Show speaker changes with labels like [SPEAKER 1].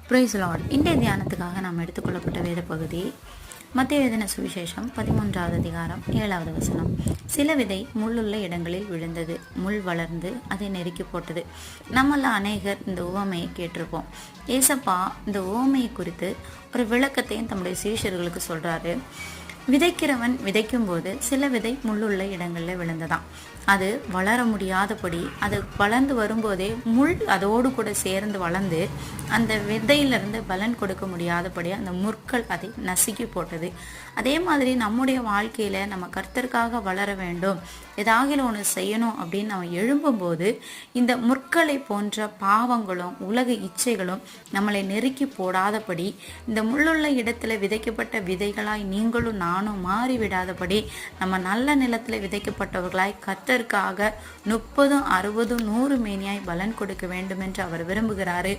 [SPEAKER 1] Price Lord. இன்றைய தியானத்துக்காக நாம் எடுத்துக்கொள்ளப்பட்ட வேத பகுதி மத்தேயு எழுதின சுவிசேஷம் 13வது அதிகாரம் 7வது வசனம். சில விதை முள்ளுள்ள இடங்களில் விழுந்தது, முள் வளர்ந்து அதை நெருக்கி போட்டது. நம்மள அநேகர் இந்த உவமையை கேட்டிருப்போம். ஏசப்பா இந்த உவமையை குறித்து ஒரு விளக்கத்தையும் தம்முடைய சீஷர்களுக்கு சொல்றாரு. விதைக்கிறவன் விதைக்கும் போது சில விதை முள்ளுள்ள இடங்கள்ல விழுந்ததாம். அது வளர முடியாதபடி அது வளர்ந்து வரும்போதே முள் அதோடு கூட சேர்ந்து வளர்ந்து அந்த விதையிலிருந்து பலன் கொடுக்க முடியாதபடி அந்த முற்கள் அதை நசுக்கி போட்டது. அதே மாதிரி நம்முடைய வாழ்க்கையில நம்ம கர்த்தருக்காக வளர வேண்டும், ஏதாவது ஒன்று செய்யணும் அப்படின்னு நம்ம எழும்பும்போது இந்த முற்களை போன்ற பாவங்களும் உலக இச்சைகளும் நம்மளை நெருக்கி போடாதபடி, இந்த முள்ளுள்ள இடத்துல விதைக்கப்பட்ட விதைகளாய் நீங்களும் நானும் மாறிவிடாதபடி நம்ம நல்ல நிலத்துல விதைக்கப்பட்டவர்களாய் கர்த்தருக்காக 30, 60, 100 மேனியாய் பலன் கொடுக்க வேண்டும் என்று அவர் விரும்புகிறாரு.